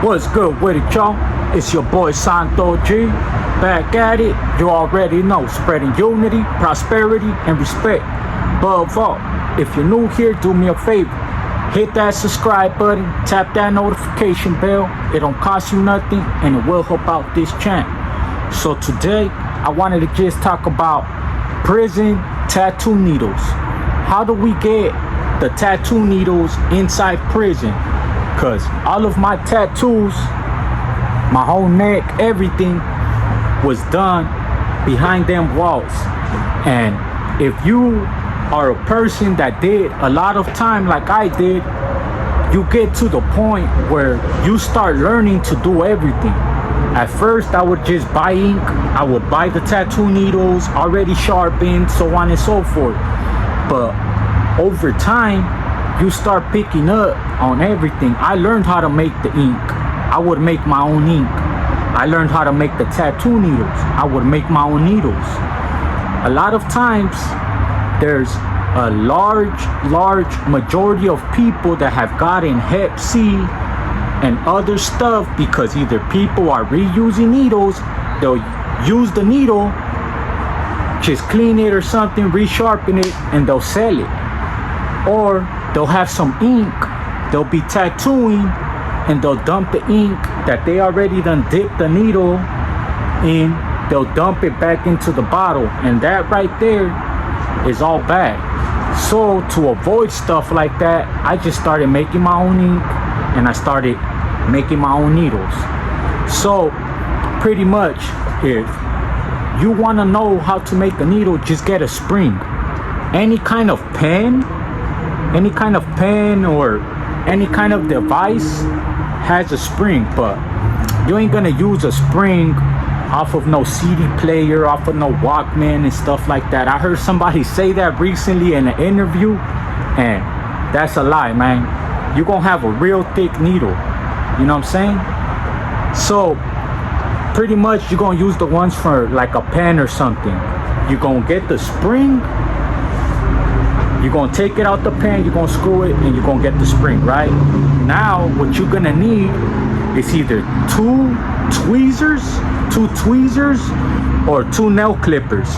What's good with it, y'all? It's your boy Santo G. Back at it, you already know. Spreading unity, prosperity, and respect. Above all, if you're new here, do me a favor. Hit that subscribe button, tap that notification bell. It don't cost you nothing, and it will help out this channel. So today, I wanted to just talk about prison tattoo needles. How do we get the tattoo needles inside prison? Because all of my tattoos, my whole neck, everything was done behind them walls. And if you are a person that did a lot of time like I did, you get to the point where you start learning to do everything. At first, I would just buy ink. I would buy the tattoo needles already sharpened, so on and so forth. But over time, you start picking up on everything. I learned how to make the ink. I would make my own ink. I learned how to make the tattoo needles. I would make my own needles. A lot of times, there's a large majority of people that have gotten Hep C and other stuff because either people are reusing needles, they'll use the needle, just clean it or something, resharpen it, and they'll sell it. Or they'll have some ink, they'll be tattooing, and they'll dump the ink that they already done dipped the needle in, they'll dump it back into the bottle, and that right there is all bad. So to avoid stuff like that, I just started making my own ink, and I started making my own needles. So pretty much, if you want to know how to make a needle, just get a spring. Any kind of pen or any kind of device has a spring, but you ain't gonna use a spring off of no CD player, off of no Walkman and stuff like that. I heard somebody say that recently in an interview, and that's a lie, man. You're gonna have a real thick needle, you know what I'm saying? So pretty much you're gonna use the ones for like a pen or something. You're gonna get the spring, you're gonna take it out the pen, you're gonna screw it, and you're gonna get the spring, right? Now, what you're gonna need is either two tweezers, or two nail clippers.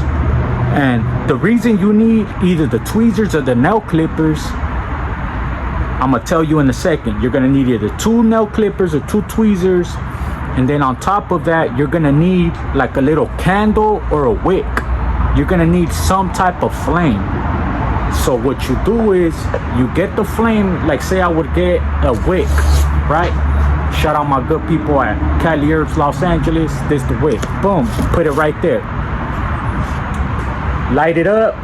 And the reason you need either the tweezers or the nail clippers, I'm gonna tell you in a second. You're gonna need either two nail clippers or two tweezers, and then on top of that, you're gonna need like a little candle or a wick. You're gonna need some type of flame. So what you do is you get the flame, like say I would get a wick, right? Shout out my good people at Cali Herbs, Los Angeles. This the wick. Boom, put it right there. Light it up.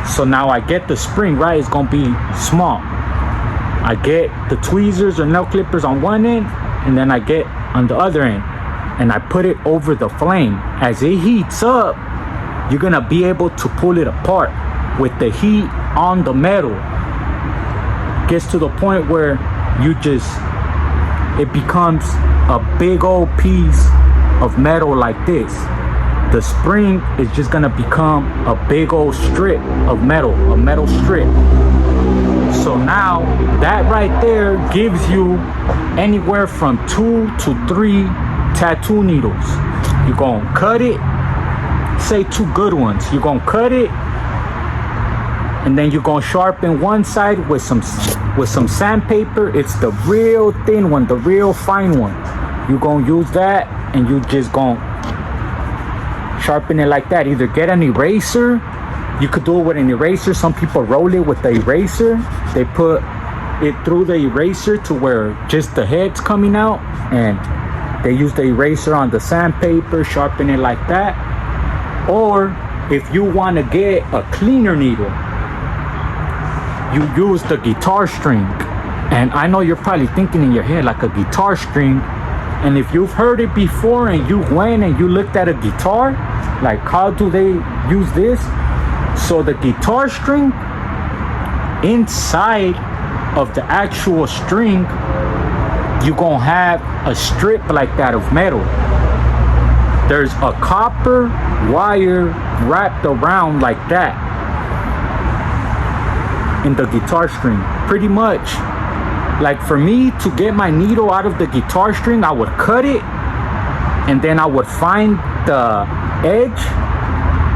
So now I get the spring, right? It's gonna be small. I get the tweezers or nail clippers on one end, and then I get on the other end, and I put it over the flame. As it heats up, you're gonna be able to pull it apart with the heat on the metal. Gets to the point where it becomes a big old piece of metal like this. The spring is just gonna become a big old strip of metal, a metal strip. So now that right there gives you anywhere from 2 to 3 tattoo needles. You're gonna cut it, say 2 good ones. You're gonna cut it, and then you're gonna sharpen one side with some sandpaper. It's the real thin one, the real fine one. You're gonna use that, and you just gonna sharpen it like that. Either get an eraser. You could do it with an eraser. Some people roll it with the eraser. They put it through the eraser to where just the head's coming out, and they use the eraser on the sandpaper, sharpen it like that. Or if you want to get a cleaner needle, you use the guitar string. And I know you're probably thinking in your head like a guitar string, and if you've heard it before and you went and you looked at a guitar, like how do they use this? So the guitar string, inside of the actual string, you're gonna have a strip like that of metal. There's a copper wire wrapped around like that in the guitar string. Pretty much Like for me to get my needle out of the guitar string, I would cut it and then I would find the edge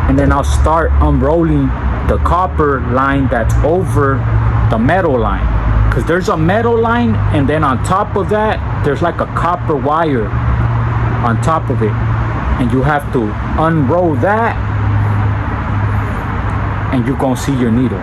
and then I'll start unrolling the copper line that's over the metal line, because there's a metal line and then on top of that there's like a copper wire on top of it, and you have to unroll that and you're gonna see your needle.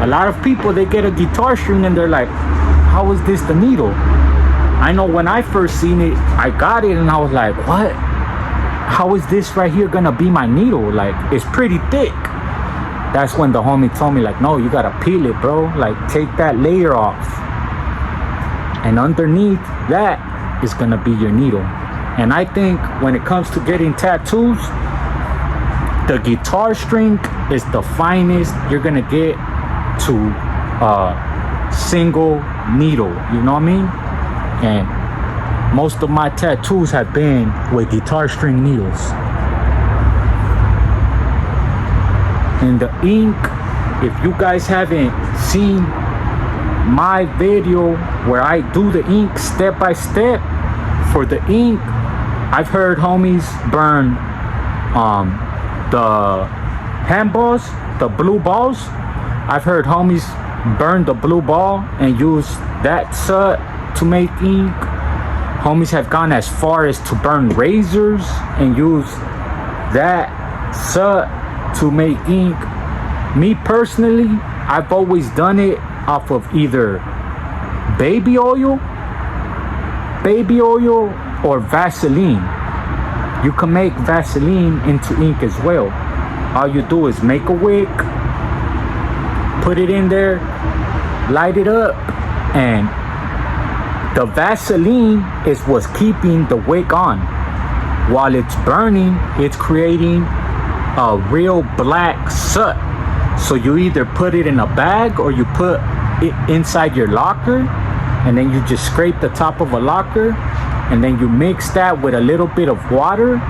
A lot of people, they get a guitar string and they're like, how is this the needle? I know when I first seen it, I got it and I was like, what? How is this right here gonna be my needle? Like, it's pretty thick. That's when the homie told me, like, no, you gotta peel it, bro. Like, take that layer off. And underneath that is gonna be your needle. And I think when it comes to getting tattoos, the guitar string is the finest you're gonna get to a single needle, you know what I mean? And most of my tattoos have been with guitar string needles. And the ink, if you guys haven't seen my video where I do the ink step by step, for the ink, I've heard homies burn the handballs, the blue balls. I've heard homies burn the blue ball and use that soot to make ink. Homies have gone as far as to burn razors and use that soot to make ink. Me personally, I've always done it off of either baby oil or Vaseline. You can make Vaseline into ink as well. All you do is make a wick, put it in there, light it up, and the Vaseline is what's keeping the wick on. While it's burning, it's creating a real black soot. So you either put it in a bag or you put it inside your locker, and then you just scrape the top of a locker, and then you mix that with a little bit of water,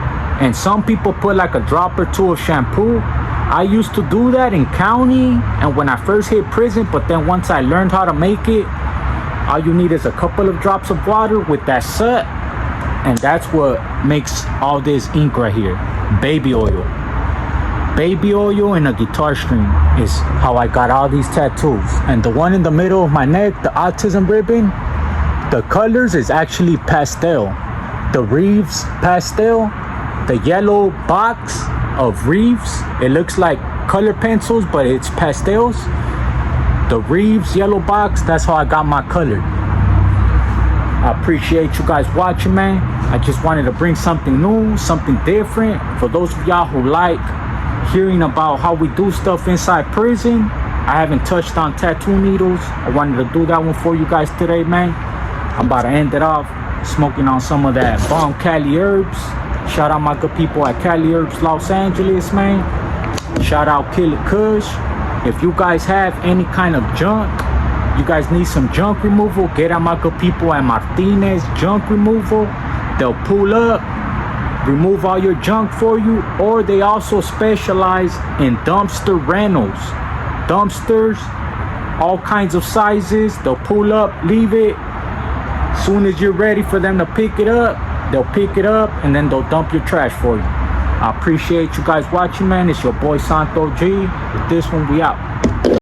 and some people put like a drop or two of shampoo. I used to do that in county and when I first hit prison, but then once I learned how to make it, all you need is a couple of drops of water with that soot, and that's what makes all this ink right here. Baby oil and a guitar string is how I got all these tattoos. And the one in the middle of my neck, the autism ribbon, the colors is actually pastel. The Reeves pastel, the yellow box of Reeves, it looks like color pencils, but it's pastels. The Reeves yellow box, that's how I got my color. I appreciate you guys watching, man. I just wanted to bring something new, something different. For those of y'all who like hearing about how we do stuff inside prison, I haven't touched on tattoo needles. I wanted to do that one for you guys today, man. I'm about to end it off smoking on some of that bomb Cali herbs. Shout out my good people at Cali Herbs Los Angeles, man. Shout out Kill It Kush. If you guys have any kind of junk, you guys need some junk removal, get at my good people at Martinez Junk Removal. They'll pull up, remove all your junk for you, or they also specialize in dumpster rentals. Dumpsters, all kinds of sizes. They'll pull up, leave it. Soon as you're ready for them to pick it up, they'll pick it up and then they'll dump your trash for you. I appreciate you guys watching, man. It's your boy Santo G. With this one, we out.